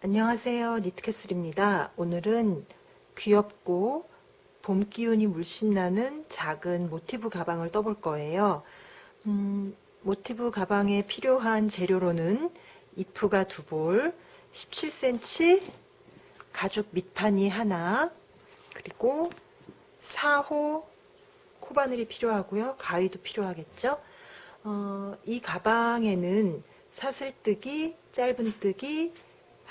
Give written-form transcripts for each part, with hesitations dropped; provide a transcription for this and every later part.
안녕하세요. 니트캐슬입니다. 오늘은 귀엽고 봄 기운이 물씬 나는 작은 모티브 가방을 떠볼 거예요. 모티브 가방에 필요한 재료로는 이프가 2볼, 17cm 가죽 밑판이 하나, 그리고 4호 코바늘이 필요하고요. 가위도 필요하겠죠. 이 가방에는 사슬뜨기, 짧은뜨기,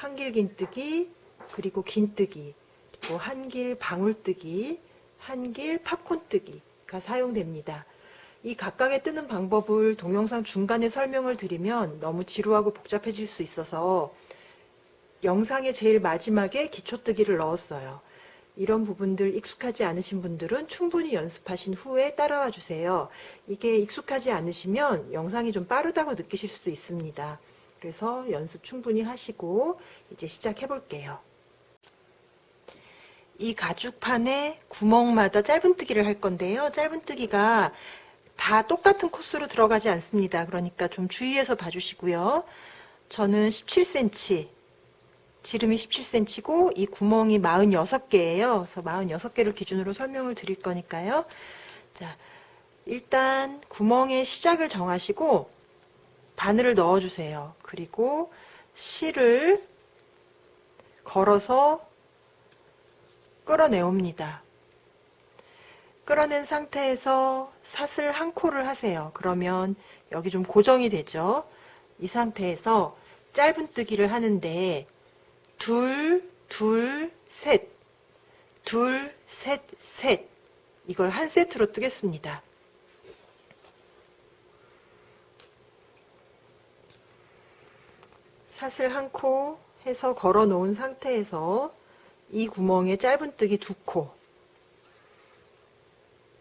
한길긴뜨기, 그리고 긴뜨기, 그리고 한길 방울뜨기, 한길 팝콘뜨기가 사용됩니다. 이 각각의 뜨는 방법을 동영상 중간에 설명을 드리면 너무 지루하고 복잡해질 수 있어서 영상의 제일 마지막에 기초뜨기를 넣었어요. 이런 부분들 익숙하지 않으신 분들은 충분히 연습하신 후에 따라와 주세요. 이게 익숙하지 않으시면 영상이 좀 빠르다고 느끼실 수도 있습니다. 그래서 연습 충분히 하시고 이제 시작해 볼게요. 이 가죽판에 구멍마다 짧은뜨기를 할 건데요. 짧은뜨기가 다 똑같은 코스로 들어가지 않습니다. 그러니까 좀 주의해서 봐주시고요. 저는 17cm, 지름이 17cm고 이 구멍이 46개예요. 그래서 46개를 기준으로 설명을 드릴 거니까요. 자, 일단 구멍의 시작을 정하시고 바늘을 넣어주세요. 그리고 실을 걸어서 끌어내옵니다. 끌어낸 상태에서 사슬 한 코를 하세요. 그러면 여기 좀 고정이 되죠. 이 상태에서 짧은뜨기를 하는데 둘, 둘, 셋, 둘, 셋, 셋, 이걸 한 세트로 뜨겠습니다. 사슬 한 코 해서 걸어 놓은 상태에서 이 구멍에 짧은뜨기 2코,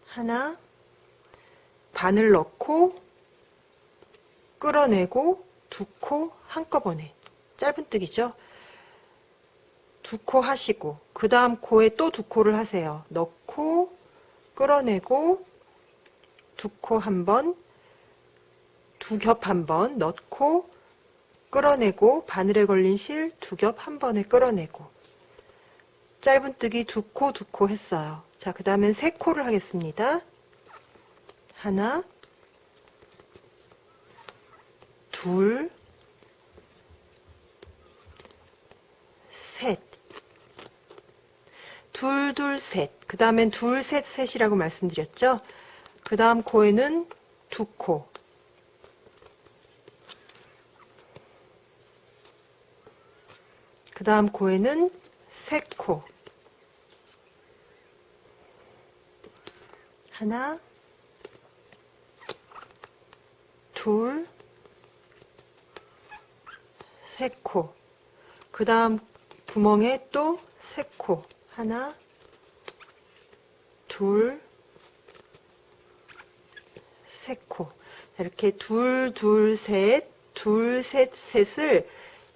하나, 바늘 넣고 끌어내고 2코 한꺼번에, 짧은뜨기죠. 2코 하시고 그 다음 코에 또 2코를 하세요. 넣고 끌어내고 2코 한 번, 2겹 한 번 넣고 끌어내고 바늘에 걸린 실 2겹 한 번에 끌어내고, 짧은뜨기 2코 2코 했어요. 자, 그 다음엔 3코를 하겠습니다. 하나, 둘, 셋, 둘, 둘, 셋. 그 다음엔 둘, 셋, 셋이라고 말씀드렸죠? 그 다음 코에는 2코. 그 다음 코에는 3코. 하나, 둘, 3코. 그 다음 구멍에 또 3코. 하나, 둘, 3코. 이렇게 둘, 둘, 셋, 둘, 셋, 셋을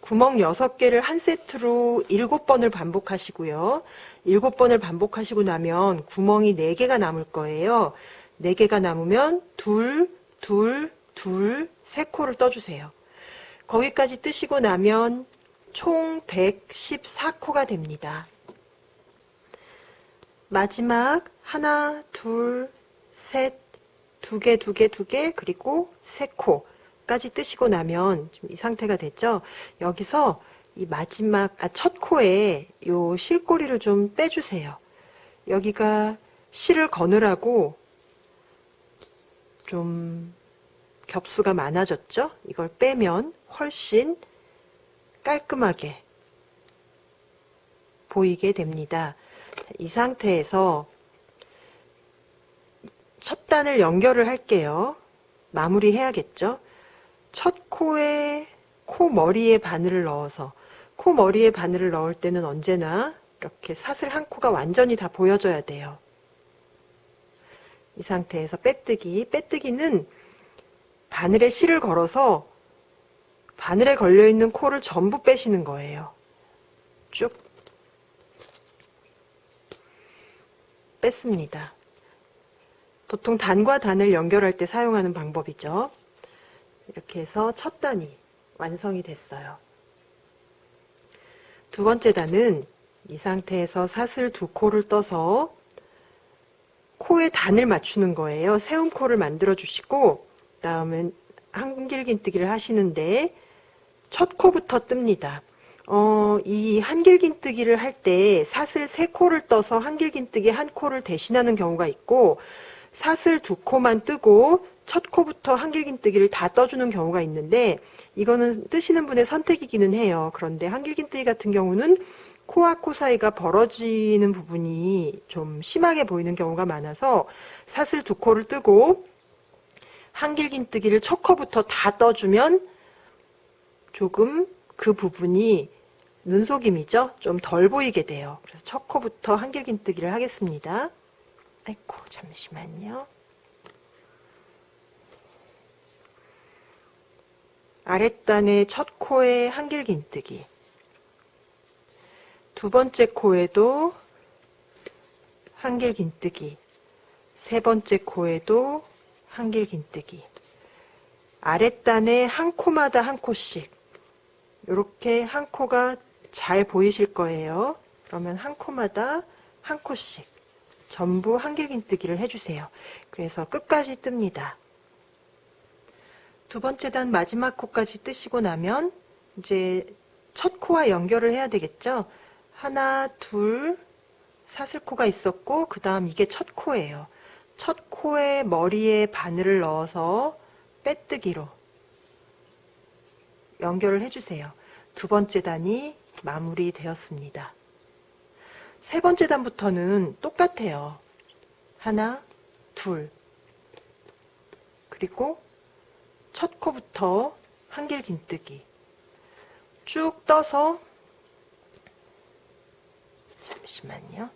구멍 6개를 한 세트로 7번을 반복하시고요. 7번을 반복하시고 나면 구멍이 4개가 남을 거예요. 4개가 남으면 둘, 둘, 둘, 3코를 떠주세요. 거기까지 뜨시고 나면 총 114코가 됩니다. 마지막 하나, 둘, 셋, 2개, 2개, 2개, 그리고 3코까지 뜨시고 나면 이 상태가 됐죠. 여기서 이 마지막 첫 코에 요 실꼬리를 좀 빼주세요. 여기가 실을 거느라고 좀 겹수가 많아졌죠. 이걸 빼면 훨씬 깔끔하게 보이게 됩니다. 이 상태에서 첫 단을 연결을 할게요. 마무리 해야겠죠. 첫 코에 코 머리에 바늘을 넣어서, 코 머리에 바늘을 넣을 때는 언제나 이렇게 사슬 한 코가 완전히 다 보여줘야 돼요. 이 상태에서 빼뜨기. 빼뜨기는 바늘에 실을 걸어서 바늘에 걸려있는 코를 전부 빼시는 거예요. 쭉 뺐습니다. 보통 단과 단을 연결할 때 사용하는 방법이죠. 이렇게 해서 첫 단이 완성이 됐어요. 두 번째 단은 이 상태에서 사슬 두 코를 떠서 코에 단을 맞추는 거예요. 세움코를 만들어 주시고 그다음엔 한길긴뜨기를 하시는데 첫 코부터 뜹니다. 이 한길긴뜨기를 할 때 사슬 세 코를 떠서 한길긴뜨기 한 코를 대신하는 경우가 있고 사슬 두 코만 뜨고 첫 코부터 한길긴뜨기를 다 떠주는 경우가 있는데 이거는 뜨시는 분의 선택이기는 해요. 그런데 한길긴뜨기 같은 경우는 코와 코 사이가 벌어지는 부분이 좀 심하게 보이는 경우가 많아서 사슬 두 코를 뜨고 한길긴뜨기를 첫 코부터 다 떠주면 조금 그 부분이 눈속임이죠. 좀 덜 보이게 돼요. 그래서 첫 코부터 한길긴뜨기를 하겠습니다. 아이고, 잠시만요. 아랫단의 첫 코에 한길긴뜨기, 두 번째 코에도 한길긴뜨기, 세 번째 코에도 한길긴뜨기, 아랫단에 한 코마다 한 코씩 이렇게 한 코가 잘 보이실 거예요. 그러면 한 코마다 한 코씩 전부 한길긴뜨기를 해주세요. 그래서 끝까지 뜹니다. 두 번째 단 마지막 코까지 뜨시고 나면 이제 첫 코와 연결을 해야 되겠죠. 하나, 둘, 사슬코가 있었고 그 다음 이게 첫 코예요. 첫 코에 머리에 바늘을 넣어서 빼뜨기로 연결을 해주세요. 두 번째 단이 마무리되었습니다. 세 번째 단부터는 똑같아요. 하나, 둘, 그리고 첫 코부터 한길긴뜨기 쭉 떠서 잠시만요.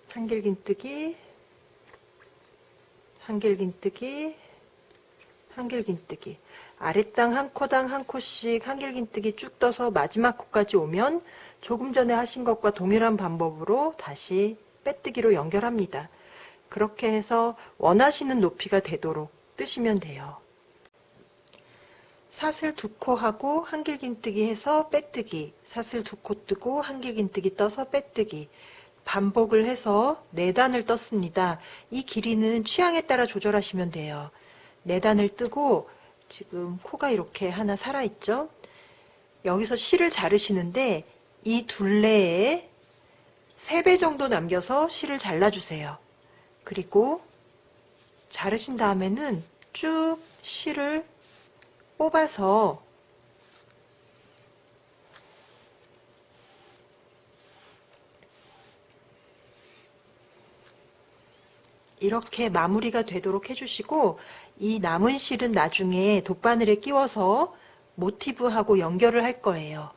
한길긴뜨기, 한길긴뜨기, 한길긴뜨기. 아랫당 한 코당 한 코씩 한길긴뜨기 쭉 떠서 마지막 코까지 오면 조금 전에 하신 것과 동일한 방법으로 다시 빼뜨기로 연결합니다. 그렇게 해서 원하시는 높이가 되도록 뜨시면 돼요. 사슬 두 코 하고 한길긴뜨기 해서 빼뜨기, 사슬 두 코 뜨고 한길긴뜨기 떠서 빼뜨기, 반복을 해서 4단을 떴습니다. 이 길이는 취향에 따라 조절하시면 돼요. 4단을 뜨고 지금 코가 이렇게 하나 살아있죠? 여기서 실을 자르시는데 이 둘레에 3배 정도 남겨서 실을 잘라주세요. 그리고 자르신 다음에는 쭉 실을 뽑아서 이렇게 마무리가 되도록 해주시고 이 남은 실은 나중에 돗바늘에 끼워서 모티브하고 연결을 할 거예요.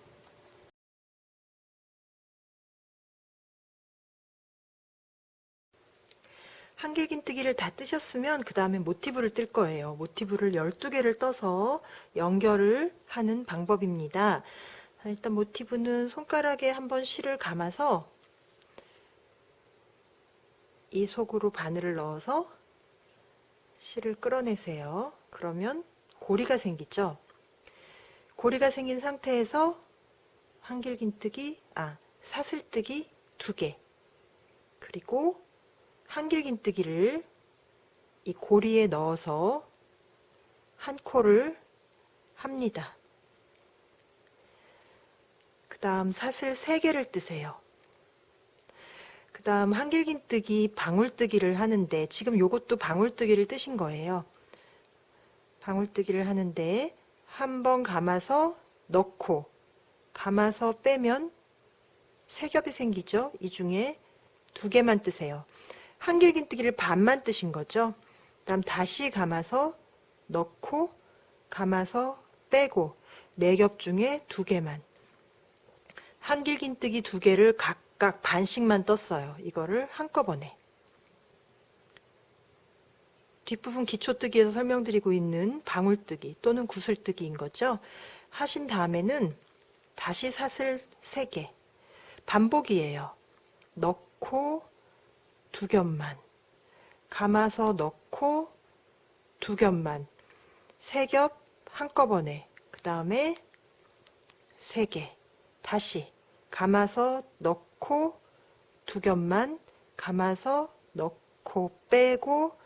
한길긴뜨기를 다 뜨셨으면 그 다음에 모티브를 뜰 거예요. 모티브를 12개를 떠서 연결을 하는 방법입니다. 일단 모티브는 손가락에 한번 실을 감아서 이 속으로 바늘을 넣어서 실을 끌어내세요. 그러면 고리가 생기죠. 고리가 생긴 상태에서 사슬뜨기 2개, 그리고 한길긴뜨기를 이 고리에 넣어서 한 코를 합니다. 그 다음 사슬 3개를 뜨세요. 그 다음 한길긴뜨기 방울뜨기를 하는데 지금 요것도 방울뜨기를 뜨신 거예요. 방울뜨기를 하는데 한 번 감아서 넣고 감아서 빼면 3겹이 생기죠. 이 중에 2개만 뜨세요. 한길긴뜨기를 반만 뜨신 거죠. 그 다음 다시 감아서 넣고 감아서 빼고 4겹 중에 2개만. 한길긴뜨기 2개를 각각 반씩만 떴어요. 이거를 한꺼번에. 뒷부분 기초뜨기에서 설명드리고 있는 방울뜨기 또는 구슬뜨기인 거죠. 하신 다음에는 다시 사슬 3개. 반복이에요. 넣고 2겹만. 감아서 넣고 두 겹만, 세 겹 한꺼번에, 그 다음에 세 개, 다시 감아서 넣고 두 겹만, 감아서 넣고 빼고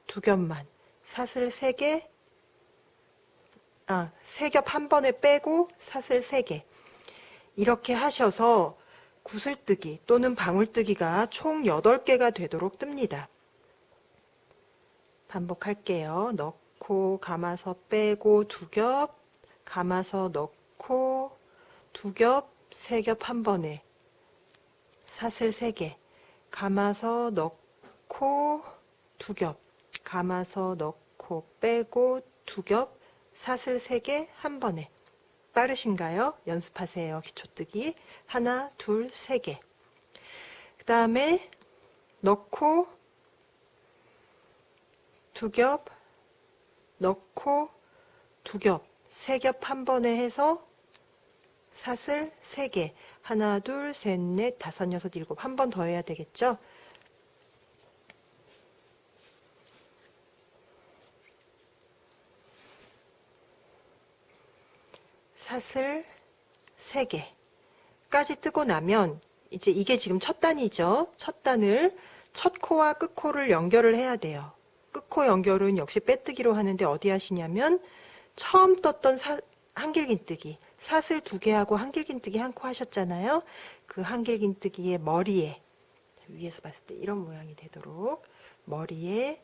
두 겹만, 사슬 세 개, 세 겹 한 번에 빼고 사슬 세 개. 이렇게 하셔서 구슬뜨기 또는 방울뜨기가 총 8개가 되도록 뜹니다. 반복할게요. 넣고 감아서 빼고 두 겹, 감아서 넣고 두 겹, 세 겹 한 번에 사슬 세 개, 감아서 넣고 두 겹, 감아서 넣고 빼고 두 겹, 사슬 세 개 한 번에. 빠르신가요? 연습하세요. 기초뜨기. 하나, 둘, 세 개. 그 다음에 넣고 두 겹, 넣고 두 겹, 세 겹 한 번에 해서 사슬 세 개. 하나, 둘, 셋, 넷, 다섯, 여섯, 일곱. 한 번 더 해야 되겠죠? 사슬 3개까지 뜨고 나면 이제 이게 지금 첫 단이죠. 첫 단을 첫 코와 끝 코를 연결을 해야 돼요. 끝 코 연결은 역시 빼뜨기로 하는데 어디 하시냐면 처음 떴던 한길긴뜨기 사슬 2개 하고 한길긴뜨기 한 코 하셨잖아요. 그 한길긴뜨기의 머리에 위에서 봤을 때 이런 모양이 되도록 머리에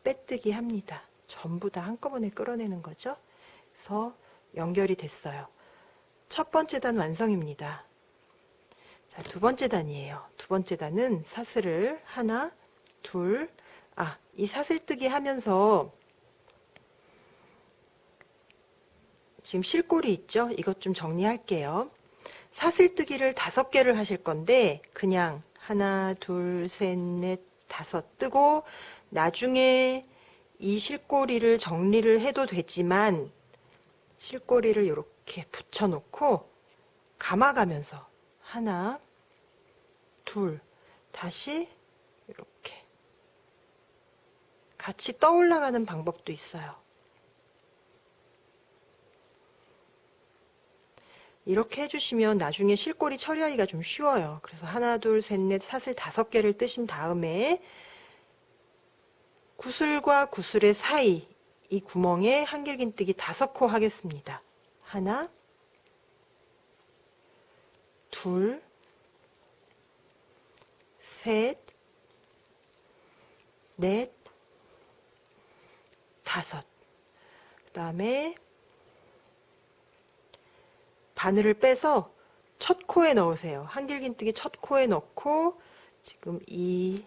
빼뜨기 합니다. 전부 다 한꺼번에 끌어내는 거죠. 그래서 연결이 됐어요. 첫 번째 단 완성입니다. 자, 두 번째 단이에요. 두 번째 단은 사슬을 하나, 둘, 이 사슬뜨기 하면서 지금 실골이 있죠? 이것 좀 정리할게요. 사슬뜨기를 5개를 하실 건데 그냥 하나, 둘, 셋, 넷, 다섯 뜨고 나중에 이 실꼬리를 정리를 해도 되지만 실꼬리를 이렇게 붙여놓고 감아가면서 하나, 둘, 다시 이렇게 같이 떠올라가는 방법도 있어요. 이렇게 해주시면 나중에 실꼬리 처리하기가 좀 쉬워요. 그래서 하나, 둘, 셋, 넷, 사슬 5개를 뜨신 다음에 구슬과 구슬의 사이 이 구멍에 한길긴뜨기 5코 하겠습니다. 하나, 둘, 셋, 넷, 다섯. 그 다음에 바늘을 빼서 첫 코에 넣으세요. 한길긴뜨기 첫 코에 넣고 지금 이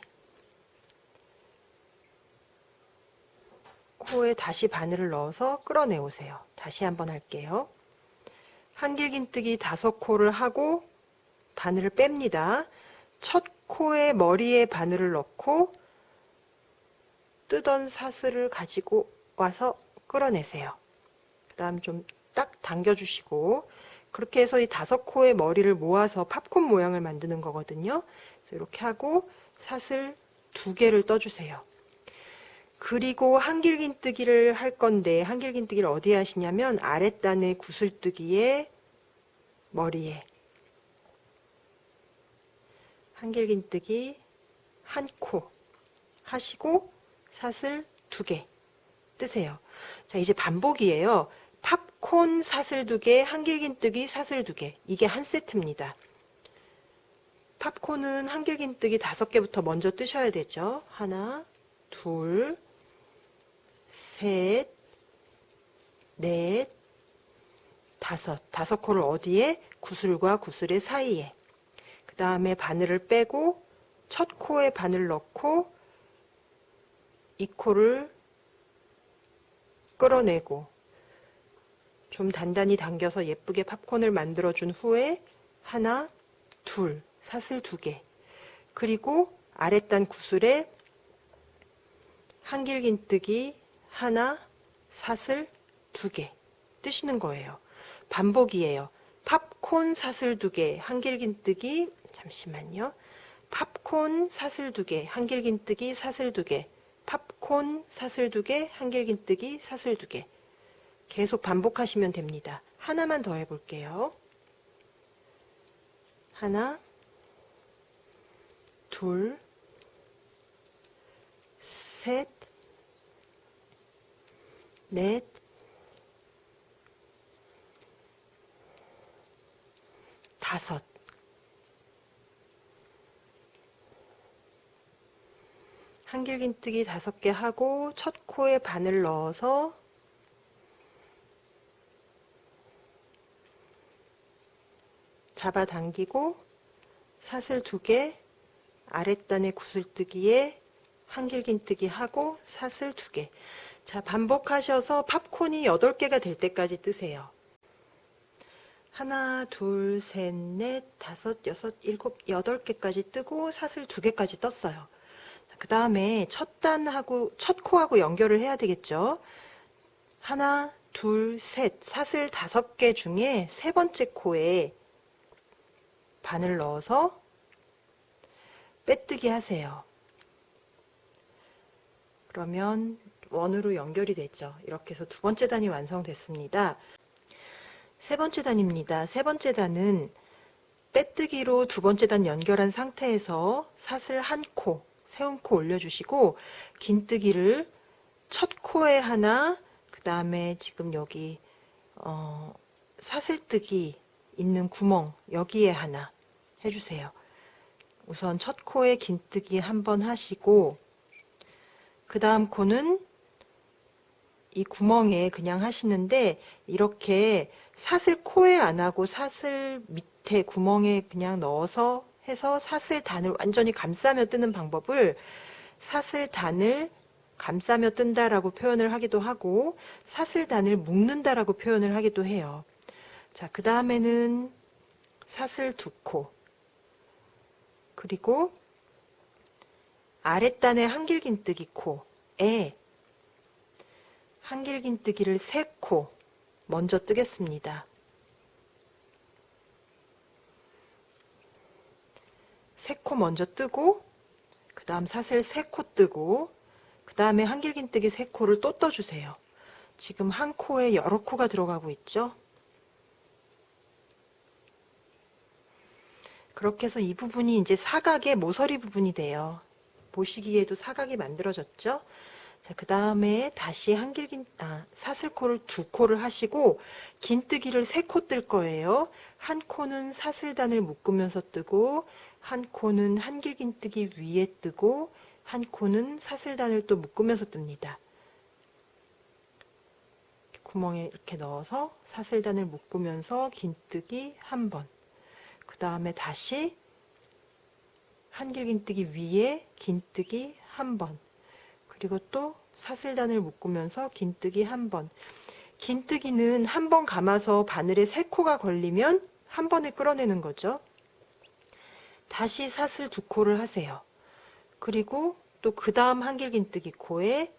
코에 다시 바늘을 넣어서 끌어내오세요. 다시 한번 할게요. 한길긴뜨기 5코를 하고 바늘을 뺍니다. 첫 코에 머리에 바늘을 넣고 뜨던 사슬을 가지고 와서 끌어내세요. 그 다음 좀 딱 당겨주시고 그렇게 해서 이 5코의 머리를 모아서 팝콘 모양을 만드는 거거든요. 그래서 이렇게 하고 사슬 2개를 떠주세요. 그리고 한길긴뜨기를 할 건데 한길긴뜨기를 어디에 하시냐면 아랫단의 구슬뜨기의 머리에 한길긴뜨기 1코 하시고 사슬 2개 뜨세요. 자, 이제 반복이에요. 팝콘 사슬 2개, 한길긴뜨기 사슬 2개. 이게 한 세트입니다. 팝콘은 한길긴뜨기 5개부터 먼저 뜨셔야 되죠. 하나, 둘, 셋, 넷, 다섯. 5코를 어디에? 구슬과 구슬의 사이에. 그 다음에 바늘을 빼고 첫 코에 바늘 넣고 이 코를 끌어내고 좀 단단히 당겨서 예쁘게 팝콘을 만들어 준 후에 하나, 둘, 사슬 2개. 그리고 아랫단 구슬에 한길긴뜨기 하나, 사슬 2개 뜨시는 거예요. 반복이에요. 팝콘 사슬 2개, 한길긴뜨기, 잠시만요. 팝콘 사슬 2개, 한길긴뜨기 사슬 2개, 팝콘 콘, 사슬 2개, 한길긴뜨기, 사슬 2개. 계속 반복하시면 됩니다. 하나만 더 해볼게요. 하나, 둘, 셋, 넷, 다섯. 한길긴뜨기 5개 하고 첫 코에 바늘 넣어서 잡아당기고 사슬 2개, 아랫단에 구슬뜨기에 한길긴뜨기 하고 사슬 2개. 자, 반복하셔서 팝콘이 8개가 될 때까지 뜨세요. 하나, 둘, 셋, 넷, 다섯, 여섯, 일곱, 8개까지 뜨고 사슬 2개까지 떴어요. 그 다음에 첫 단하고 첫 코하고 연결을 해야 되겠죠. 하나, 둘, 셋, 사슬 5개 중에 세 번째 코에 바늘 넣어서 빼뜨기 하세요. 그러면 원으로 연결이 됐죠. 이렇게 해서 두 번째 단이 완성됐습니다. 세 번째 단입니다. 세 번째 단은 빼뜨기로 두 번째 단 연결한 상태에서 사슬 한 코, 세움코 올려주시고 긴뜨기를 첫 코에 하나, 그 다음에 지금 여기 사슬뜨기 있는 구멍 여기에 하나 해주세요. 우선 첫 코에 긴뜨기 한번 하시고 그 다음 코는 이 구멍에 그냥 하시는데 이렇게 사슬 코에 안 하고 사슬 밑에 구멍에 그냥 넣어서 해서 사슬 단을 완전히 감싸며 뜨는 방법을 사슬 단을 감싸며 뜬다라고 표현을 하기도 하고 사슬 단을 묶는다라고 표현을 하기도 해요. 자, 그 다음에는 사슬 2코 그리고 아랫단에 한길긴뜨기 코에 한길긴뜨기를 3코 먼저 뜨겠습니다. 3코 먼저 뜨고 그 다음 사슬 3코 뜨고 그 다음에 한길긴뜨기 3코를 또 떠주세요. 지금 한 코에 여러 코가 들어가고 있죠. 그렇게 해서 이 부분이 이제 사각의 모서리 부분이 돼요. 보시기에도 사각이 만들어졌죠. 자, 그 다음에 다시 사슬코를 2코를 하시고 긴뜨기를 3코 뜰 거예요. 한 코는 사슬단을 묶으면서 뜨고 한 코는 한길긴뜨기 위에 뜨고 한 코는 사슬단을 또 묶으면서 뜹니다. 구멍에 이렇게 넣어서 사슬단을 묶으면서 긴뜨기 한 번, 그 다음에 다시 한길긴뜨기 위에 긴뜨기 한 번, 그리고 또 사슬단을 묶으면서 긴뜨기 한 번. 긴뜨기는 한 번 감아서 바늘에 3코가 걸리면 한 번에 끌어내는 거죠. 다시 사슬 2코를 하세요. 그리고 또 그 다음 한길긴뜨기 코에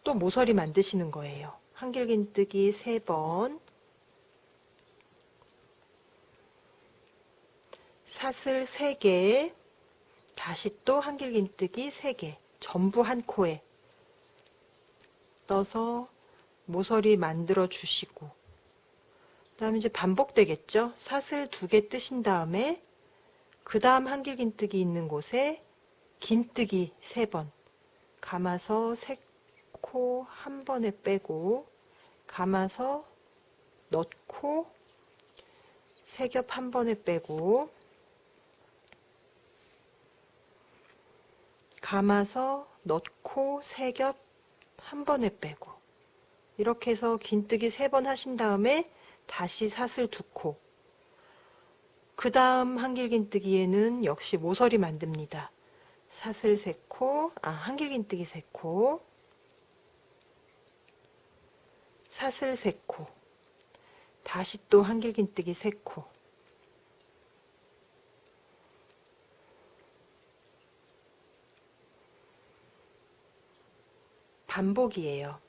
또 모서리 만드시는 거예요. 한길긴뜨기 3번, 사슬 3개, 다시 또 한길긴뜨기 3개, 전부 한 코에 떠서 모서리 만들어 주시고 그 다음에 이제 반복되겠죠. 사슬 2개 뜨신 다음에 그 다음 한길긴뜨기 있는 곳에 긴뜨기 3번 감아서 3코 한 번에 빼고 감아서 넣고 3겹 한 번에 빼고 감아서 넣고 3겹 한 번에 빼고 이렇게 해서 긴뜨기 3번 하신 다음에 다시 사슬 2코 그 다음 한길긴뜨기에는 역시 모서리 만듭니다. 사슬 3코, 한길긴뜨기 3코, 사슬 3코, 다시 또 한길긴뜨기 3코, 반복이에요.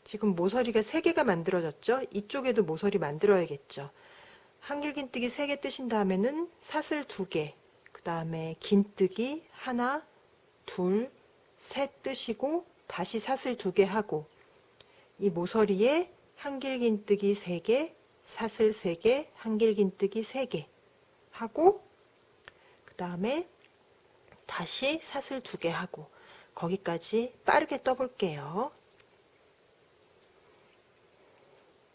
지금 모서리가 3개가 만들어졌죠? 이쪽에도 모서리 만들어야겠죠? 한길긴뜨기 3개 뜨신 다음에는 사슬 2개, 그 다음에 긴뜨기 하나, 둘, 셋 뜨시고 다시 사슬 2개 하고 이 모서리에 한길긴뜨기 3개, 사슬 3개, 한길긴뜨기 3개 하고 그 다음에 다시 사슬 2개 하고 거기까지 빠르게 떠볼게요.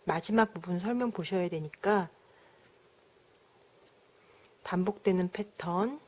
마지막 부분 설명 보셔야 되니까 반복되는 패턴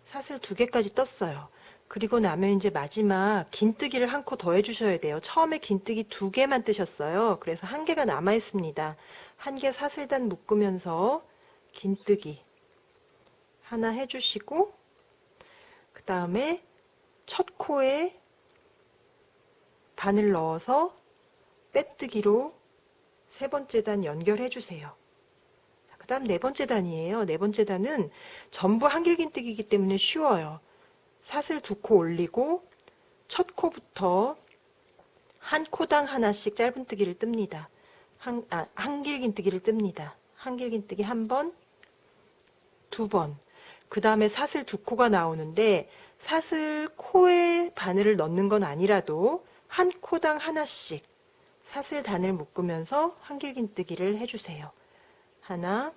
사슬 2개까지 떴어요. 그리고 나면 이제 마지막 긴뜨기를 한 코 더 해주셔야 돼요. 처음에 긴뜨기 2개만 뜨셨어요. 그래서 1개가 남아 있습니다. 1개 사슬단 묶으면서 긴뜨기 하나 해주시고 그 다음에 첫 코에 바늘 넣어서 빼뜨기로 3번째 단 연결해 주세요. 그 다음 4번째 단이에요. 4번째 단은 전부 한길긴뜨기이기 때문에 쉬워요. 사슬 2코 올리고 첫 코부터 한 코당 하나씩 짧은뜨기를 뜹니다. 한길긴뜨기를 뜹니다. 한길긴뜨기 1번, 2번. 그 다음에 사슬 2코가 나오는데 사슬 코에 바늘을 넣는 건 아니라도 한 코당 하나씩 사슬 단을 묶으면서 한길긴뜨기를 해주세요. 하나,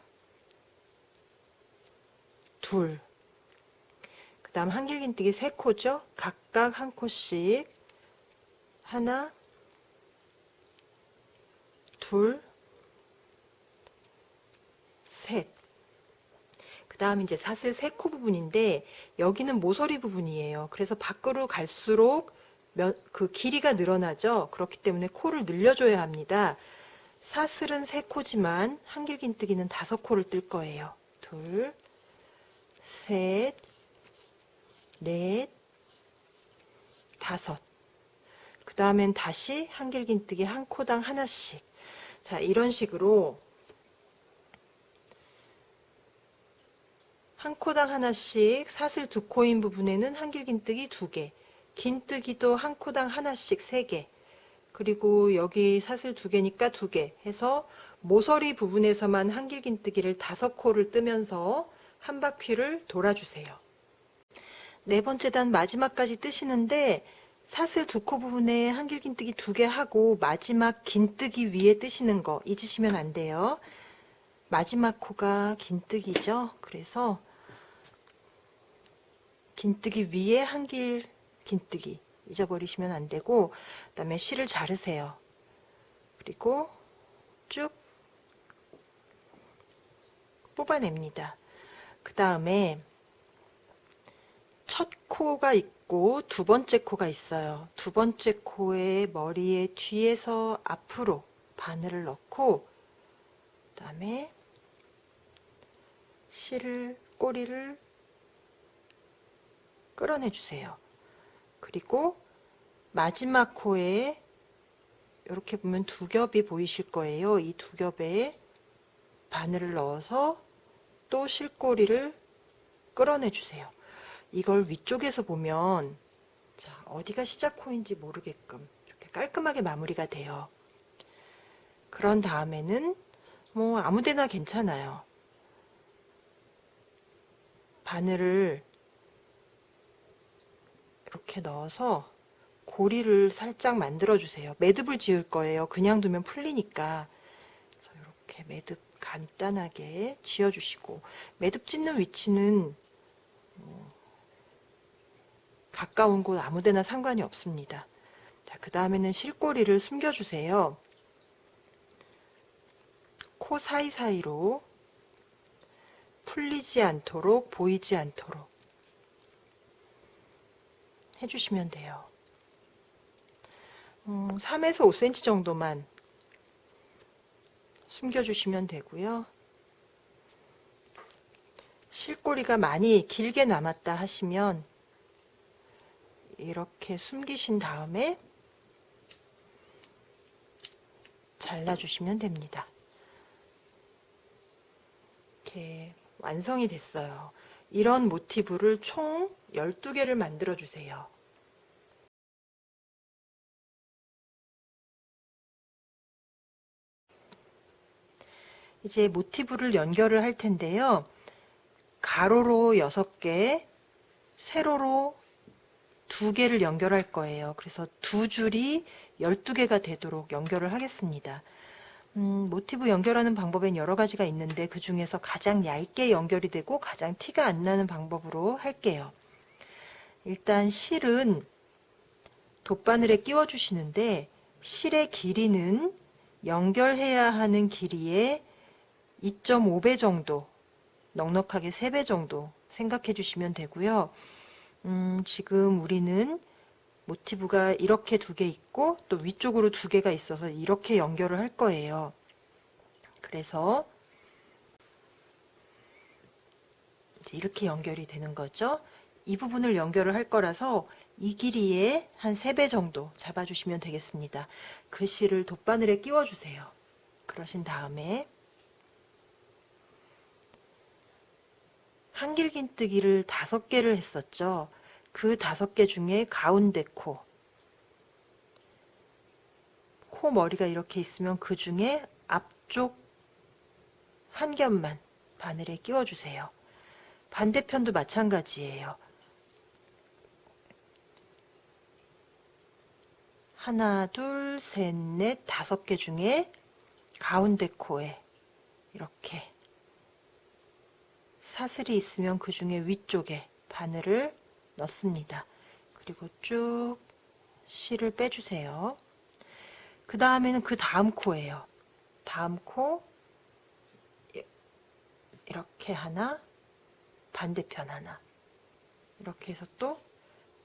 둘. 그 다음 한길긴뜨기 3코죠. 각각 한 코씩 하나, 둘, 셋. 그 다음 이제 사슬 3코 부분인데 여기는 모서리 부분이에요. 그래서 밖으로 갈수록 그 길이가 늘어나죠. 그렇기 때문에 코를 늘려줘야 합니다. 사슬은 3코지만 한길긴뜨기는 5코를 뜰 거예요. 둘, 셋, 넷, 5. 그 다음엔 다시 한길긴뜨기 한 코당 하나씩. 자, 이런 식으로 한 코당 하나씩 사슬 2코인 부분에는 한길긴뜨기 2개, 긴뜨기도 한 코당 하나씩 3개, 그리고 여기 사슬 2개니까 2개 해서 모서리 부분에서만 한길긴뜨기를 5코를 뜨면서 한 바퀴를 돌아주세요. 4번째 단 마지막까지 뜨시는데 사슬 2코 부분에 한길긴뜨기 2개 하고 마지막 긴뜨기 위에 뜨시는 거 잊으시면 안 돼요. 마지막 코가 긴뜨기죠. 그래서 긴뜨기 위에 한길 긴뜨기 잊어버리시면 안 되고 그 다음에 실을 자르세요. 그리고 쭉 뽑아냅니다. 그 다음에 첫 코가 있고 2번째 코가 있어요. 2번째 코의 머리에 뒤에서 앞으로 바늘을 넣고 그 다음에 실을 꼬리를 끌어내 주세요. 그리고 마지막 코에 이렇게 보면 2겹이 보이실 거예요. 이 2겹에 바늘을 넣어서 또 실꼬리를 끌어내 주세요. 이걸 위쪽에서 보면 자, 어디가 시작 코인지 모르게끔 이렇게 깔끔하게 마무리가 돼요. 그런 다음에는 뭐 아무데나 괜찮아요. 바늘을 이렇게 넣어서 고리를 살짝 만들어 주세요. 매듭을 지을 거예요. 그냥 두면 풀리니까. 그래서 이렇게 매듭 간단하게 지어 주시고 매듭 짓는 위치는 가까운 곳 아무데나 상관이 없습니다. 자, 그 다음에는 실꼬리를 숨겨 주세요. 코 사이사이로 풀리지 않도록 보이지 않도록 해주시면 돼요. 3에서 5cm 정도만 숨겨주시면 되고요. 실꼬리가 많이 길게 남았다 하시면 이렇게 숨기신 다음에 잘라주시면 됩니다. 이렇게 완성이 됐어요. 이런 모티브를 총 12개를 만들어 주세요. 이제 모티브를 연결을 할 텐데요. 가로로 6개, 세로로 2개를 연결할 거예요. 그래서 두 줄이 12개가 되도록 연결을 하겠습니다. 모티브 연결하는 방법엔 여러 가지가 있는데 그 중에서 가장 얇게 연결이 되고 가장 티가 안 나는 방법으로 할게요. 일단 실은 돗바늘에 끼워 주시는데 실의 길이는 연결해야 하는 길이의 2.5배 정도, 넉넉하게 3배 정도 생각해 주시면 되고요. 지금 우리는 모티브가 이렇게 2개 있고 또 위쪽으로 2개가 있어서 이렇게 연결을 할 거예요. 그래서 이제 이렇게 연결이 되는 거죠. 이 부분을 연결을 할 거라서 이 길이의 한 3배 정도 잡아주시면 되겠습니다. 그 실을 돗바늘에 끼워주세요. 그러신 다음에 한길긴뜨기를 5개를 했었죠. 그 5개 중에 가운데 코 머리가 이렇게 있으면 그 중에 앞쪽 한 겹만 바늘에 끼워주세요. 반대편도 마찬가지예요. 하나, 둘, 셋, 넷, 5개 중에 가운데 코에 이렇게 사슬이 있으면 그 중에 위쪽에 바늘을 넣습니다. 그리고 쭉 실을 빼주세요. 그 다음에는 그 다음 코예요. 다음 코 이렇게 하나, 반대편 하나 이렇게 해서 또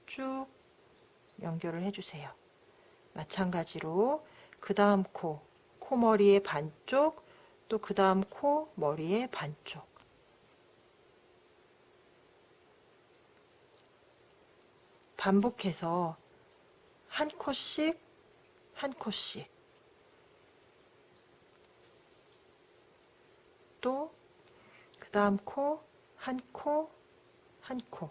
쭉 연결을 해주세요. 마찬가지로 그 다음 코 머리의 반쪽, 또 그 다음 코 머리의 반쪽. 반복해서 한 코씩 한 코씩, 또 그 다음 코 한 코 한 코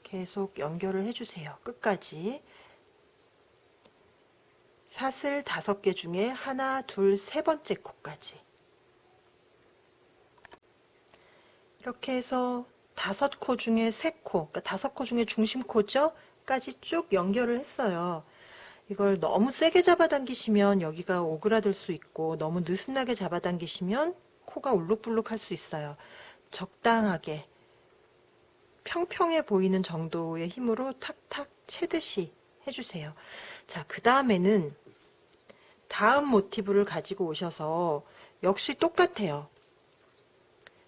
계속 연결을 해주세요. 끝까지. 사슬 5개 중에 하나, 둘, 3번째 코까지. 이렇게 해서 5코 중에 3코, 그러니까 5코 중에 중심코죠? 까지 쭉 연결을 했어요. 이걸 너무 세게 잡아당기시면 여기가 오그라들 수 있고 너무 느슨하게 잡아당기시면 코가 울룩불룩 할 수 있어요. 적당하게 평평해 보이는 정도의 힘으로 탁탁 채듯이 해주세요. 자, 그 다음에는 다음 모티브를 가지고 오셔서 역시 똑같아요.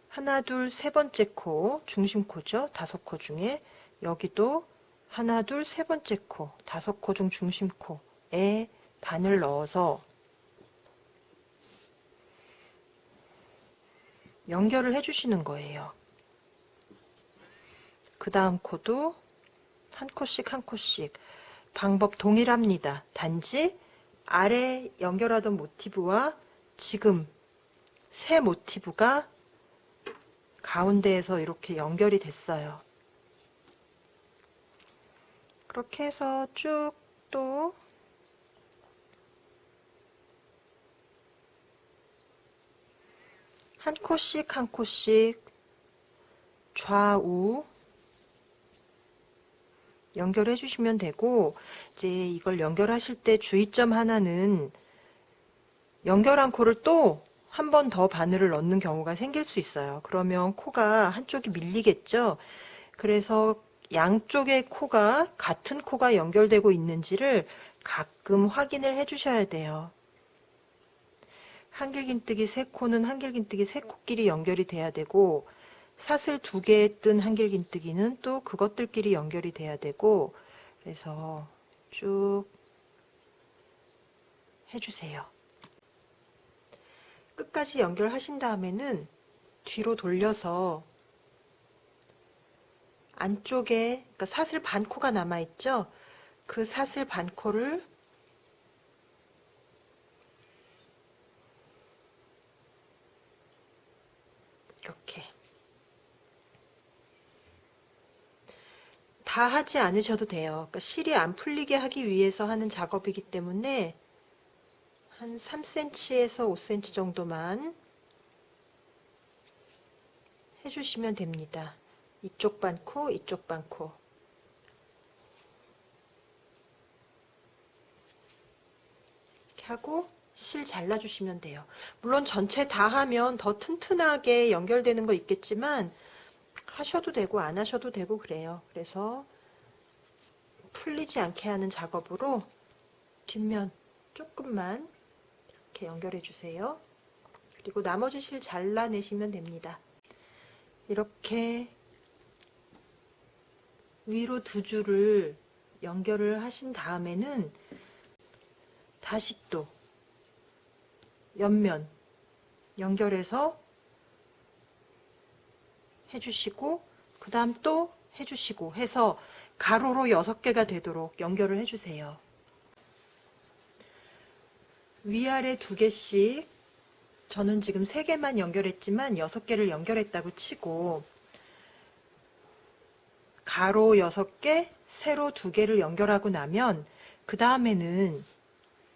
하나, 둘, 3번째 코, 중심코죠. 5코 중에 여기도 하나, 둘, 3번째 코, 5코 중 중심코에 바늘 넣어서 연결을 해주시는 거예요. 그 다음 코도 한 코씩 한 코씩. 방법 동일합니다. 단지 아래 연결하던 모티브와 지금 새 모티브가 가운데에서 이렇게 연결이 됐어요. 그렇게 해서 쭉 또 한 코씩 한 코씩 좌우 연결해 주시면 되고, 이제 이걸 연결하실 때 주의점 하나는 연결한 코를 또 한 번 더 바늘을 넣는 경우가 생길 수 있어요. 그러면 코가 한쪽이 밀리겠죠. 그래서 양쪽의 코가 같은 코가 연결되고 있는지를 가끔 확인을 해 주셔야 돼요. 한길긴뜨기 3코는 한길긴뜨기 3코끼리 연결이 돼야 되고, 사슬 2개에 뜬 한길긴뜨기는 또 그것들끼리 연결이 돼야 되고, 그래서 쭉 해주세요. 끝까지 연결하신 다음에는 뒤로 돌려서 안쪽에, 그러니까 사슬 반코가 남아있죠? 그 사슬 반코를 다 하지 않으셔도 돼요. 그러니까 실이 안 풀리게 하기 위해서 하는 작업이기 때문에 한 3cm에서 5cm 정도만 해주시면 됩니다. 이쪽 반코, 이쪽 반코. 이렇게 하고 실 잘라주시면 돼요. 물론 전체 다 하면 더 튼튼하게 연결되는 거 있겠지만 하셔도 되고 안 하셔도 되고 그래요. 그래서 풀리지 않게 하는 작업으로 뒷면 조금만 이렇게 연결해 주세요. 그리고 나머지 실 잘라내시면 됩니다. 이렇게 위로 두 줄을 연결을 하신 다음에는 다시 또 옆면 연결해서 해주시고 그 다음 또 해주시고 해서 가로로 6개가 되도록 연결을 해주세요. 위아래 2개씩 저는 지금 3개만 연결했지만 6개를 연결했다고 치고 가로 6개, 세로 2개를 연결하고 나면 그 다음에는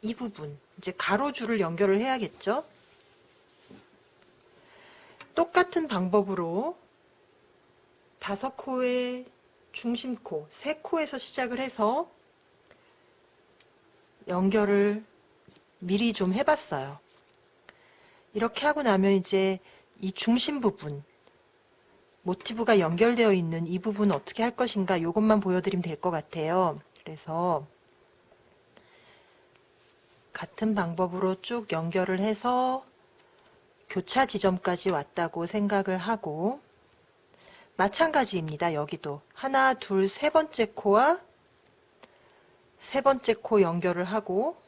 이 부분 이제 가로줄을 연결을 해야겠죠. 똑같은 방법으로 5코의 중심코, 3코에서 시작을 해서 연결을 미리 좀 해봤어요. 이렇게 하고 나면 이제 이 중심 부분, 모티브가 연결되어 있는 이 부분 어떻게 할 것인가 이것만 보여드리면 될 것 같아요. 그래서 같은 방법으로 쭉 연결을 해서 교차 지점까지 왔다고 생각을 하고 마찬가지입니다. 여기도 하나, 둘, 세 번째 코와 세 번째 코 연결을 하고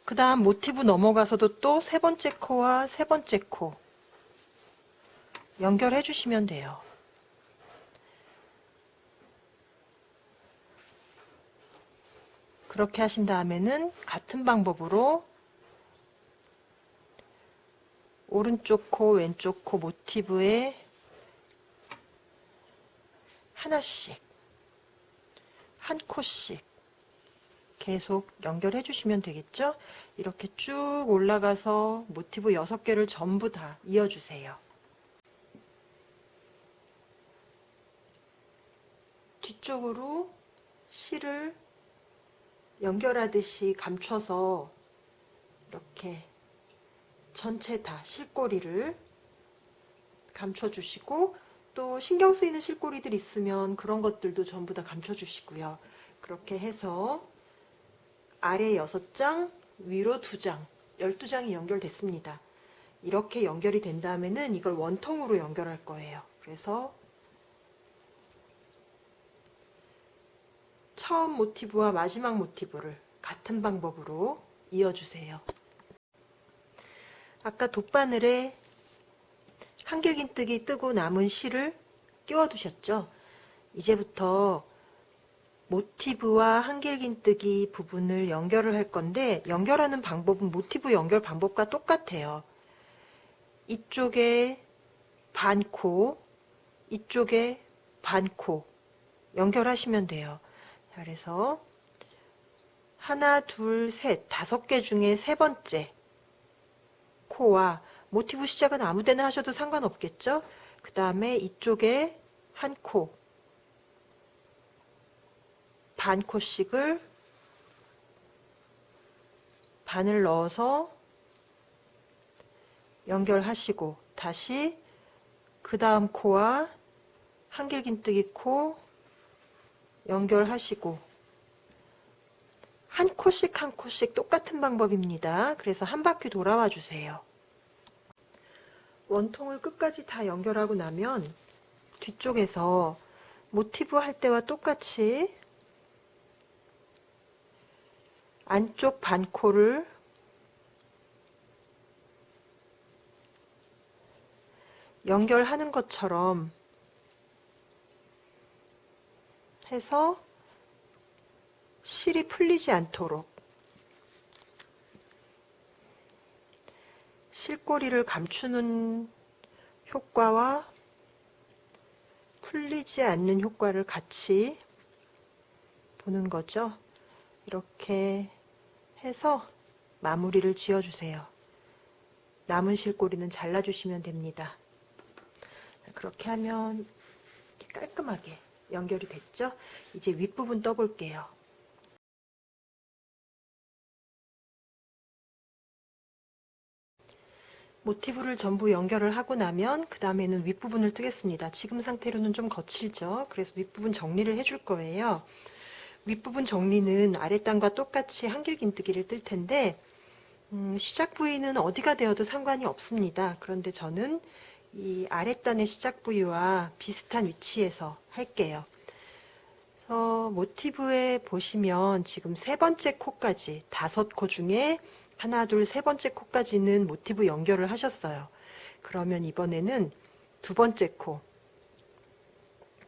그 다음 모티브 넘어가서도 또 세 번째 코와 세 번째 코 연결해 주시면 돼요. 그렇게 하신 다음에는 같은 방법으로 오른쪽 코, 왼쪽 코 모티브에 하나씩, 한 코씩 계속 연결해 주시면 되겠죠? 이렇게 쭉 올라가서 모티브 6개를 전부 다 이어주세요. 뒤쪽으로 실을 연결하듯이 감춰서 이렇게 전체 다 실꼬리를 감춰주시고 또 신경 쓰이는 실꼬리들 있으면 그런 것들도 전부 다 감춰주시고요. 그렇게 해서 아래 6장, 위로 2장, 12장이 연결됐습니다. 이렇게 연결이 된 다음에는 이걸 원통으로 연결할 거예요. 그래서 처음 모티브와 마지막 모티브를 같은 방법으로 이어주세요. 아까 돗바늘에 한길긴뜨기 뜨고 남은 실을 끼워 두셨죠? 이제부터 모티브와 한길긴뜨기 부분을 연결을 할 건데 연결하는 방법은 모티브 연결 방법과 똑같아요. 이쪽에 반코, 이쪽에 반코 연결하시면 돼요. 그래서 하나, 둘, 셋, 5개 중에 세 번째 코와 모티브 시작은 아무 데나 하셔도 상관없겠죠? 그 다음에 이쪽에 한 코, 반 코씩을 반을 넣어서 연결하시고 다시 그 다음 코와 한길긴뜨기 코 연결하시고 한 코씩 한 코씩 똑같은 방법입니다. 그래서 한 바퀴 돌아와 주세요. 원통을 끝까지 다 연결하고 나면 뒤쪽에서 모티브 할 때와 똑같이 안쪽 반코를 연결하는 것처럼 해서 실이 풀리지 않도록 실꼬리를 감추는 효과와 풀리지 않는 효과를 같이 보는 거죠. 이렇게 해서 마무리를 지어주세요. 남은 실꼬리는 잘라주시면 됩니다. 그렇게 하면 깔끔하게 연결이 됐죠? 이제 윗부분 떠볼게요. 모티브를 전부 연결을 하고 나면 그 다음에는 윗부분을 뜨겠습니다. 지금 상태로는 좀 거칠죠? 그래서 윗부분 정리를 해줄 거예요. 윗부분 정리는 아랫단과 똑같이 한길긴뜨기를 뜰 텐데 시작 부위는 어디가 되어도 상관이 없습니다. 그런데 저는 이 아랫단의 시작 부위와 비슷한 위치에서 할게요. 그래서 모티브에 보시면 지금 세 번째 코까지 5코 중에 하나, 둘, 세 번째 코까지는 모티브 연결을 하셨어요. 그러면 이번에는 두 번째 코,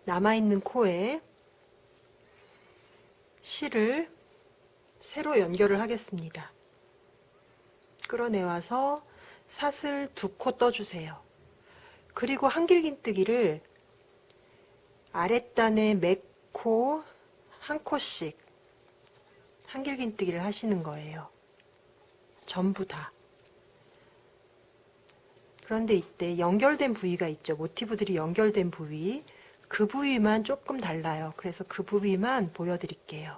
남아있는 코에 실을 새로 연결을 하겠습니다. 끌어내와서 사슬 2코 떠주세요. 그리고 한길긴뜨기를 아랫단에 매 코 한 코씩 한길긴뜨기를 하시는 거예요. 전부 다. 그런데 이때 연결된 부위가 있죠. 모티브들이 연결된 부위. 그 부위만 조금 달라요. 그래서 그 부위만 보여드릴게요.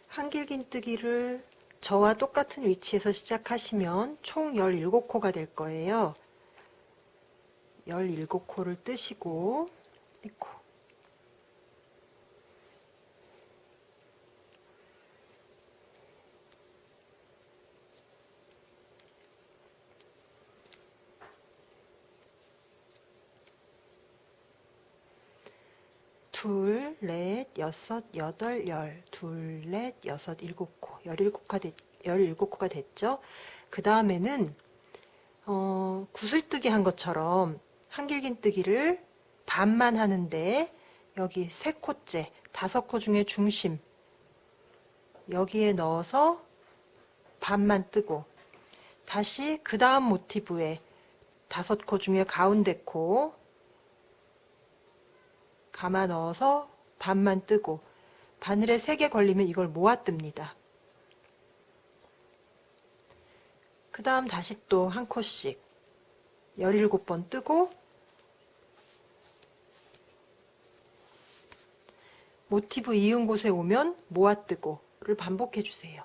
한길긴뜨기를 저와 똑같은 위치에서 시작하시면 총 17코가 될 거예요. 17코를 뜨시고 4코, 둘, 넷, 여섯, 여덟, 열, 둘, 넷, 여섯, 7코, 17코가 됐죠? 그 다음에는 구슬뜨기 한 것처럼 한길긴뜨기를 반만 하는데 여기 3코째, 5코 중에 중심 여기에 넣어서 반만 뜨고 다시 그 다음 모티브에 5코 중에 가운데 코 감아 넣어서 반만 뜨고 바늘에 3개 걸리면 이걸 모아 뜹니다. 그 다음 다시 또 한 코씩 17번 뜨고 모티브 이은 곳에 오면 모아 뜨고를 반복해 주세요.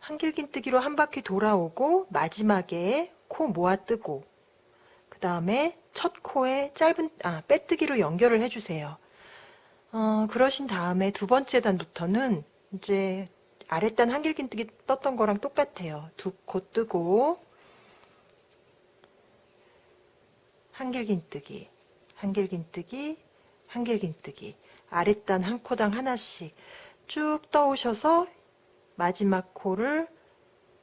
한길긴뜨기로 한 바퀴 돌아오고 마지막에 코 모아 뜨고 그 다음에 첫 코에 빼뜨기로 연결을 해주세요. 그러신 다음에 두 번째 단부터는 이제 아랫단 한길긴뜨기 떴던 거랑 똑같아요. 2코 뜨고 한길긴뜨기, 한길긴뜨기, 한길긴뜨기 아랫단 한 코당 하나씩 쭉 떠오셔서 마지막 코를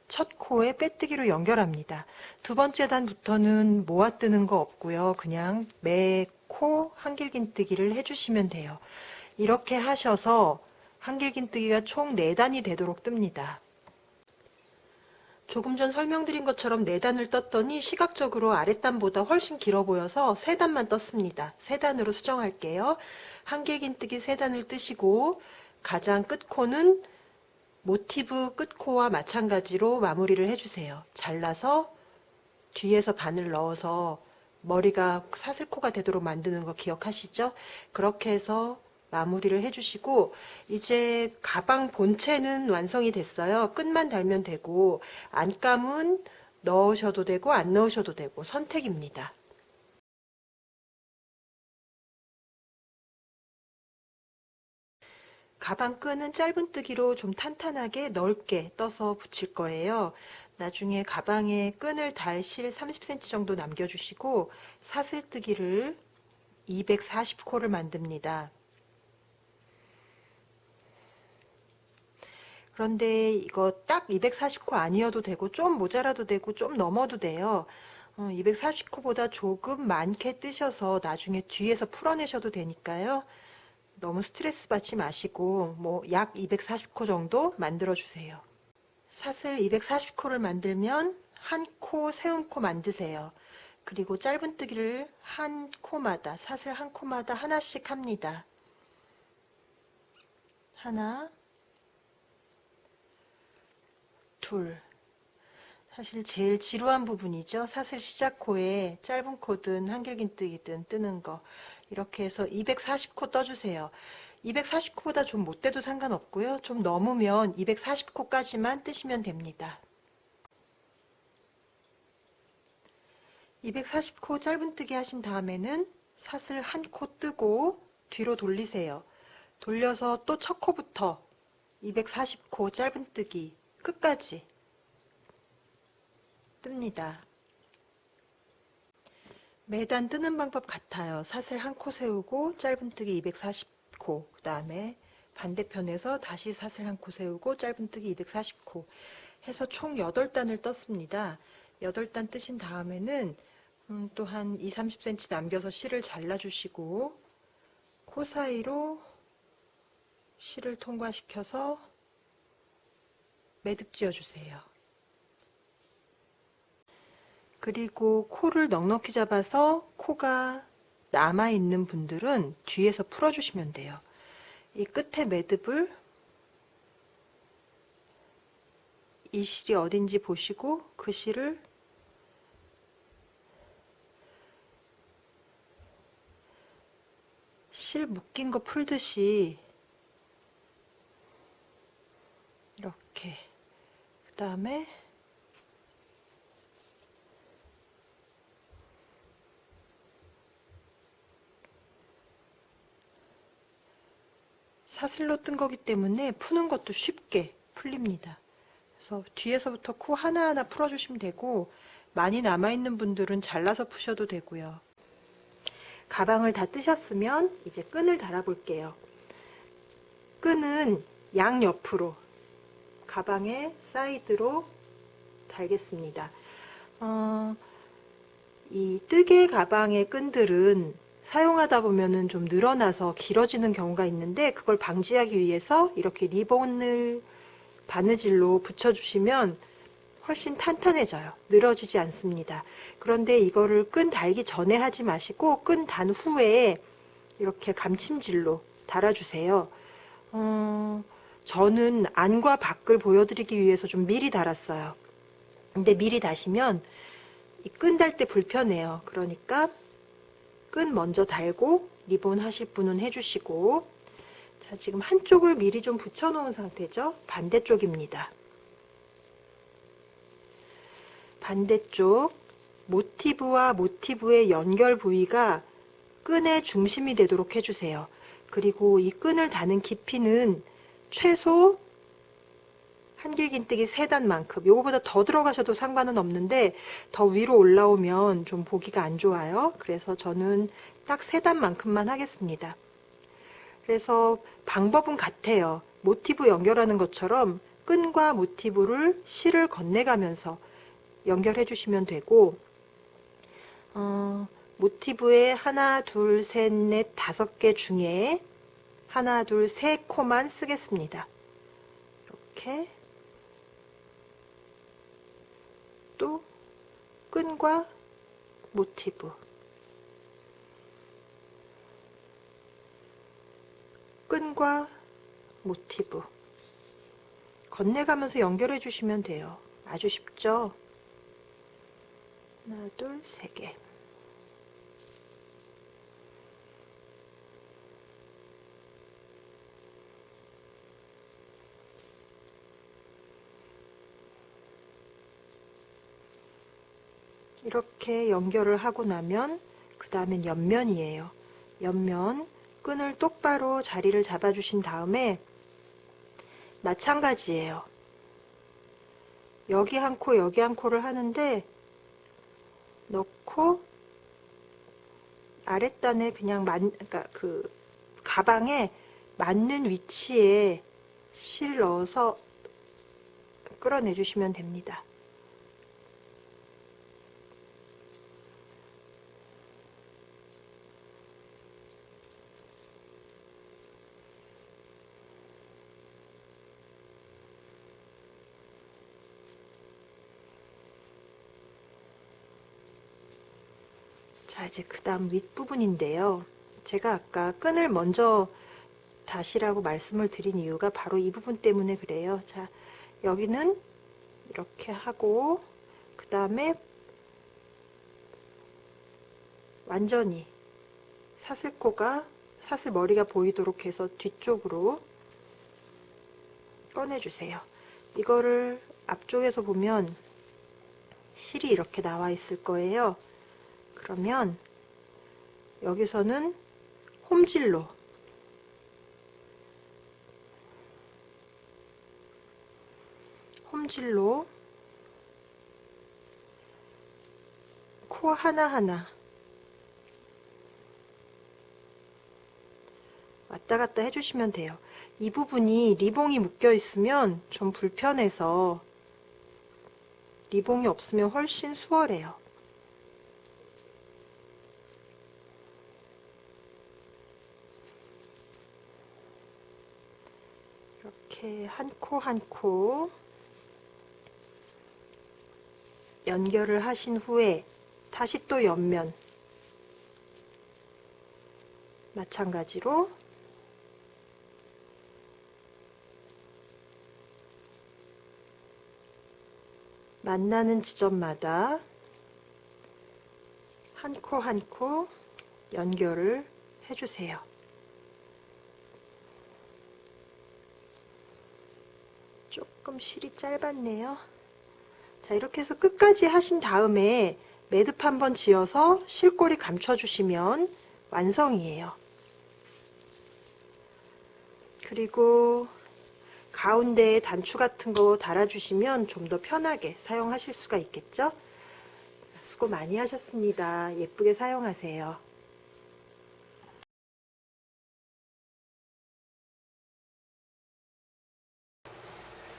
첫 코에 빼뜨기로 연결합니다. 두 번째 단부터는 모아 뜨는 거 없고요. 그냥 매 코 한길긴뜨기를 해주시면 돼요. 이렇게 하셔서 한길긴뜨기가 총 4단이 되도록 뜹니다. 조금 전 설명드린 것처럼 4단을 떴더니 시각적으로 아랫단보다 훨씬 길어 보여서 3단만 떴습니다. 3단으로 수정할게요. 한길긴뜨기 3단을 뜨시고 가장 끝코는 모티브 끝코와 마찬가지로 마무리를 해주세요. 잘라서 뒤에서 바늘 넣어서 머리가 사슬코가 되도록 만드는 거 기억하시죠? 그렇게 해서 마무리를 해주시고 이제 가방 본체는 완성이 됐어요. 끝만 달면 되고 안감은 넣으셔도 되고 안 넣으셔도 되고 선택입니다. 가방 끈은 짧은뜨기로 좀 탄탄하게 넓게 떠서 붙일 거예요. 나중에 가방에 끈을 달 실 30cm 정도 남겨주시고 사슬뜨기를 240코를 만듭니다. 그런데 이거 딱 240코 아니어도 되고 좀 모자라도 되고 좀 넘어도 돼요. 240코보다 조금 많게 뜨셔서 나중에 뒤에서 풀어내셔도 되니까요. 너무 스트레스 받지 마시고 뭐 약 240코 정도 만들어 주세요. 사슬 240코를 만들면 한 코 세운 코 만드세요. 그리고 짧은뜨기를 한 코마다, 사슬 한 코마다 하나씩 합니다. 하나, 둘. 사실 제일 지루한 부분이죠. 사슬 시작 코에 짧은 코든 한길긴뜨기든 뜨는 거. 이렇게 해서 240코 떠주세요. 240코보다 좀 못 떼도 상관없고요. 좀 넘으면 240코까지만 뜨시면 됩니다. 240코 짧은뜨기 하신 다음에는 사슬 한 코 뜨고 뒤로 돌리세요. 돌려서 또 첫 코부터 240코 짧은뜨기 끝까지 뜹니다. 매단 뜨는 방법 같아요. 사슬 한 코 세우고 짧은뜨기 240코, 그 다음에 반대편에서 다시 사슬 한 코 세우고 짧은뜨기 240코 해서 총 8단을 떴습니다. 8단 뜨신 다음에는 또 한 20-30cm 남겨서 실을 잘라주시고 코 사이로 실을 통과시켜서 매듭 지어주세요. 그리고 코를 넉넉히 잡아서 코가 남아있는 분들은 뒤에서 풀어주시면 돼요. 이 끝에 매듭을 이 실이 어딘지 보시고 그 실을 실 묶인 거 풀듯이 이렇게, 그 다음에 사슬로 뜬 거기 때문에 푸는 것도 쉽게 풀립니다. 그래서 뒤에서부터 코 하나하나 풀어주시면 되고, 많이 남아있는 분들은 잘라서 푸셔도 되고요. 가방을 다 뜨셨으면 이제 끈을 달아 볼게요. 끈은 양옆으로 가방의 사이드로 달겠습니다. 이 뜨개 가방의 끈들은 사용하다 보면은 좀 늘어나서 길어지는 경우가 있는데, 그걸 방지하기 위해서 이렇게 리본을 바느질로 붙여주시면 훨씬 탄탄해져요. 늘어지지 않습니다. 그런데 이거를 끈 달기 전에 하지 마시고 끈 단 후에 이렇게 감침질로 달아주세요. 저는 안과 밖을 보여드리기 위해서 좀 미리 달았어요. 근데 미리 다시면 이 끈 달 때 불편해요. 그러니까 끈 먼저 달고 리본 하실 분은 해주시고, 자, 지금 한쪽을 미리 좀 붙여 놓은 상태죠. 반대쪽입니다. 반대쪽 모티브와 모티브의 연결 부위가 끈의 중심이 되도록 해주세요. 그리고 이 끈을 다는 깊이는 최소 한길긴뜨기 3단만큼, 요거보다 더 들어가셔도 상관은 없는데 더 위로 올라오면 좀 보기가 안 좋아요. 그래서 저는 딱 3단만큼만 하겠습니다. 그래서 방법은 같아요. 모티브 연결하는 것처럼 끈과 모티브를 실을 건네가면서 연결해 주시면 되고, 모티브의 하나, 둘, 셋, 넷, 5개 중에 하나, 둘, 세 코만 쓰겠습니다. 이렇게 또 끈과 모티브, 끈과 모티브 건네가면서 연결해 주시면 돼요. 아주 쉽죠? 하나, 둘, 3개. 이렇게 연결을 하고 나면 그 다음엔 옆면이에요. 옆면 끈을 똑바로 자리를 잡아 주신 다음에 마찬가지예요. 여기 한 코, 여기 한 코를 하는데 넣고 아랫단에 그냥 그러니까 그 가방에 맞는 위치에 실 넣어서 끌어내 주시면 됩니다. 자, 이제 그 다음 윗부분인데요. 제가 아까 끈을 먼저 다시라고 말씀을 드린 이유가 바로 이 부분 때문에 그래요. 자, 여기는 이렇게 하고, 그 다음에 완전히 사슬 머리가 보이도록 해서 뒤쪽으로 꺼내주세요. 이거를 앞쪽에서 보면 실이 이렇게 나와 있을 거예요. 그러면 여기서는 홈질로 코 하나하나 왔다 갔다 해주시면 돼요. 이 부분이 리봉이 묶여 있으면 좀 불편해서 리봉이 없으면 훨씬 수월해요. 이렇게 한 코 한 코 연결을 하신 후에 다시 또 옆면 마찬가지로 만나는 지점마다 한 코 한 코 연결을 해주세요. 조금 실이 짧았네요. 자, 이렇게 해서 끝까지 하신 다음에 매듭 한번 지어서 실꼬리 감춰주시면 완성이에요. 그리고 가운데에 단추 같은 거 달아주시면 좀 더 편하게 사용하실 수가 있겠죠? 수고 많이 하셨습니다. 예쁘게 사용하세요.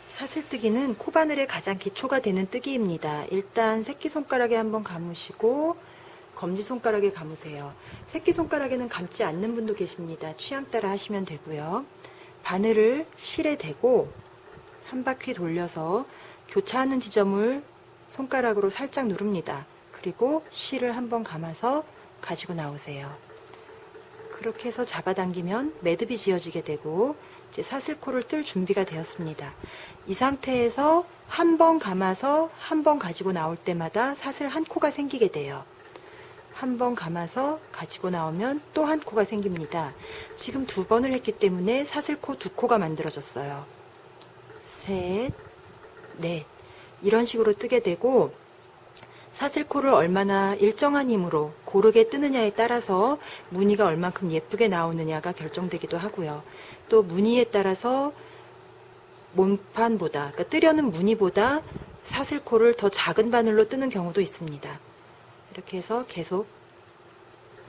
사슬뜨기는 코바늘의 가장 기초가 되는 뜨기입니다. 일단 새끼손가락에 한번 감으시고 검지손가락에 감으세요. 새끼손가락에는 감지 않는 분도 계십니다. 취향 따라 하시면 되고요. 바늘을 실에 대고 한 바퀴 돌려서 교차하는 지점을 손가락으로 살짝 누릅니다. 그리고 실을 한번 감아서 가지고 나오세요. 그렇게 해서 잡아당기면 매듭이 지어지게 되고 이제 사슬코를 뜰 준비가 되었습니다. 이 상태에서 한 번 감아서 한 번 가지고 나올 때마다 사슬 한 코가 생기게 돼요. 한 번 감아서 가지고 나오면 또 한 코가 생깁니다. 지금 두 번을 했기 때문에 사슬코 두 코가 만들어졌어요. 셋, 넷 이런 식으로 뜨게 되고 사슬코를 얼마나 일정한 힘으로 고르게 뜨느냐에 따라서 무늬가 얼만큼 예쁘게 나오느냐가 결정되기도 하고요. 또 무늬에 따라서 몸판보다, 그러니까 뜨려는 무늬보다 사슬코를 더 작은 바늘로 뜨는 경우도 있습니다. 이렇게 해서 계속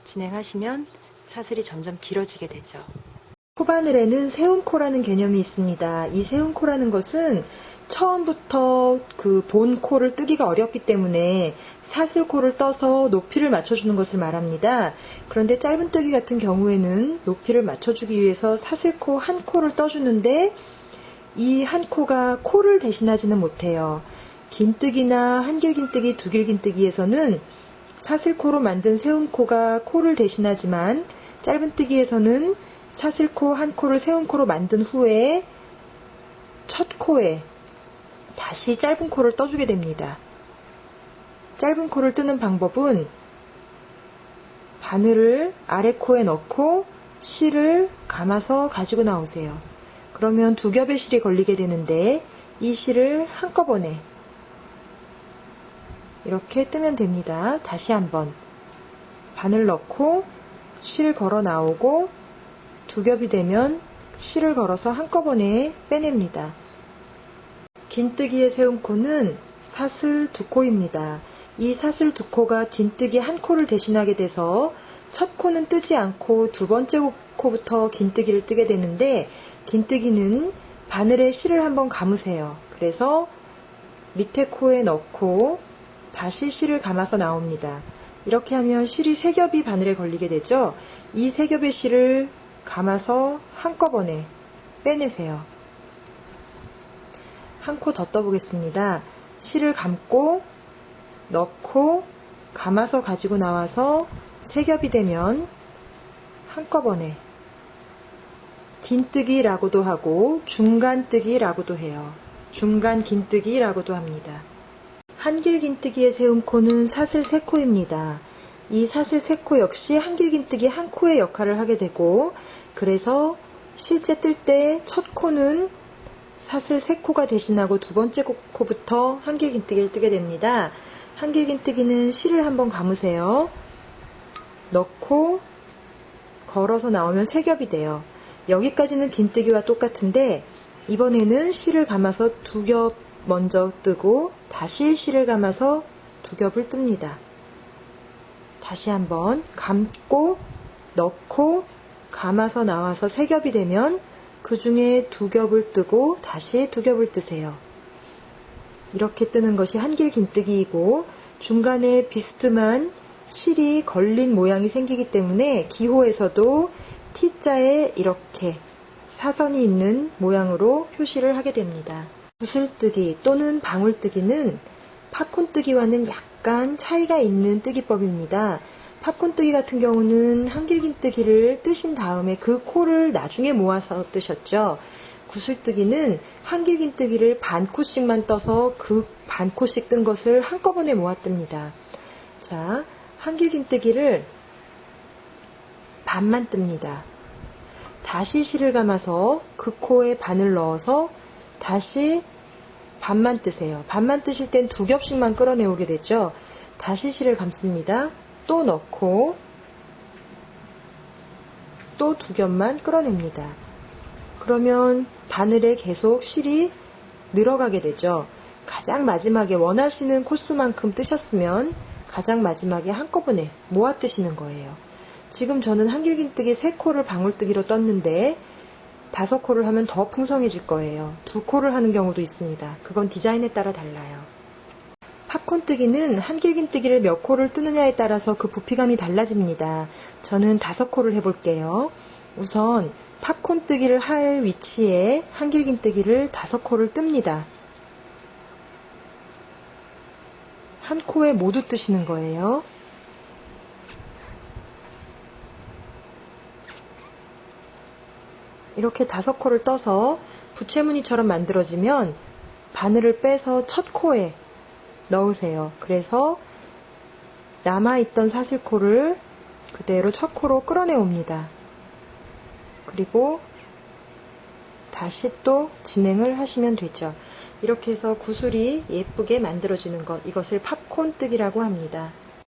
진행하시면 사슬이 점점 길어지게 되죠. 코바늘에는 세움코라는 개념이 있습니다. 이 세움코라는 것은 처음부터 그 본 코를 뜨기가 어렵기 때문에 사슬코를 떠서 높이를 맞춰주는 것을 말합니다. 그런데 짧은뜨기 같은 경우에는 높이를 맞춰주기 위해서 사슬코 한 코를 떠주는데 이 한 코가 코를 대신하지는 못해요. 긴뜨기나 한길긴뜨기, 두길긴뜨기에서는 사슬코로 만든 세움코가 코를 대신하지만 짧은뜨기에서는 사슬코 한 코를 세움코로 만든 후에 첫 코에 다시 짧은 코를 떠주게 됩니다. 짧은 코를 뜨는 방법은 바늘을 아래 코에 넣고 실을 감아서 가지고 나오세요. 그러면 두 겹의 실이 걸리게 되는데 이 실을 한꺼번에 이렇게 뜨면 됩니다. 다시 한번 바늘 넣고 실 걸어 나오고 두 겹이 되면 실을 걸어서 한꺼번에 빼냅니다. 긴뜨기의 세움코는 사슬 두 코입니다. 이 사슬 두 코가 긴뜨기 한 코를 대신하게 돼서 첫 코는 뜨지 않고 두 번째 코부터 긴뜨기를 뜨게 되는데 긴뜨기는 바늘에 실을 한번 감으세요. 그래서 밑에 코에 넣고 다시 실을 감아서 나옵니다. 이렇게 하면 실이 세 겹이 바늘에 걸리게 되죠. 이 세 겹의 실을 감아서 한꺼번에 빼내세요. 한 코 더 떠보겠습니다. 실을 감고 넣고 감아서 가지고 나와서 세 겹이 되면 한꺼번에 긴뜨기라고도 하고 중간뜨기라고도 해요. 중간 긴뜨기라고도 합니다. 한길 긴뜨기의 세움코는 사슬 3코입니다. 이 사슬 3코 역시 한길 긴뜨기 한 코의 역할을 하게 되고, 그래서 실제 뜰 때 첫 코는 사슬 3코가 대신하고 두 번째 코부터 한길 긴뜨기를 뜨게 됩니다. 한길 긴뜨기는 실을 한번 감으세요. 넣고 걸어서 나오면 3겹이 돼요. 여기까지는 긴뜨기와 똑같은데 이번에는 실을 감아서 2겹 먼저 뜨고 다시 실을 감아서 2겹을 뜹니다. 다시 한번 감고 넣고 감아서 나와서 3겹이 되면 그 중에 2겹을 뜨고 다시 2겹을 뜨세요. 이렇게 뜨는 것이 한길 긴뜨기이고, 중간에 비스듬한 실이 걸린 모양이 생기기 때문에 기호에서도 T자에 이렇게 사선이 있는 모양으로 표시를 하게 됩니다. 구슬뜨기 또는 방울뜨기는 팝콘뜨기와는 약간 차이가 있는 뜨기법입니다. 팝콘뜨기 같은 경우는 한길 긴뜨기를 뜨신 다음에 그 코를 나중에 모아서 뜨셨죠. 구슬뜨기는 한길 긴뜨기를 반 코씩만 떠서 그 반 코씩 뜬 것을 한꺼번에 모아 뜹니다. 자, 한길 긴뜨기를 반만 뜹니다. 다시 실을 감아서 그 코에 반을 넣어서 다시 반만 뜨세요. 반만 뜨실 땐 2겹씩만 끌어내오게 되죠. 다시 실을 감습니다. 또 넣고 또 2겹만 끌어냅니다. 그러면 바늘에 계속 실이 늘어가게 되죠. 가장 마지막에 원하시는 코수만큼 뜨셨으면 가장 마지막에 한꺼번에 모아 뜨시는 거예요. 지금 저는 한길 긴뜨기 3코를 방울뜨기로 떴는데 5코를 하면 더 풍성해질 거예요. 2코를 하는 경우도 있습니다. 그건 디자인에 따라 달라요. 팝콘뜨기는 한길 긴뜨기를 몇 코를 뜨느냐에 따라서 그 부피감이 달라집니다. 저는 5코를 해볼게요. 우선 팝콘뜨기를 할 위치에 한길 긴뜨기를 5코를 뜹니다. 한 코에 모두 뜨시는 거예요. 이렇게 5코를 떠서 부채무늬처럼 만들어지면 바늘을 빼서 첫 코에 넣으세요. 그래서 남아있던 사슬코를 그대로 첫 코로 끌어내옵니다. 그리고 다시 또 진행을 하시면 되죠. 이렇게 해서 구슬이 예쁘게 만들어지는 것, 이것을 팝콘뜨기라고 합니다.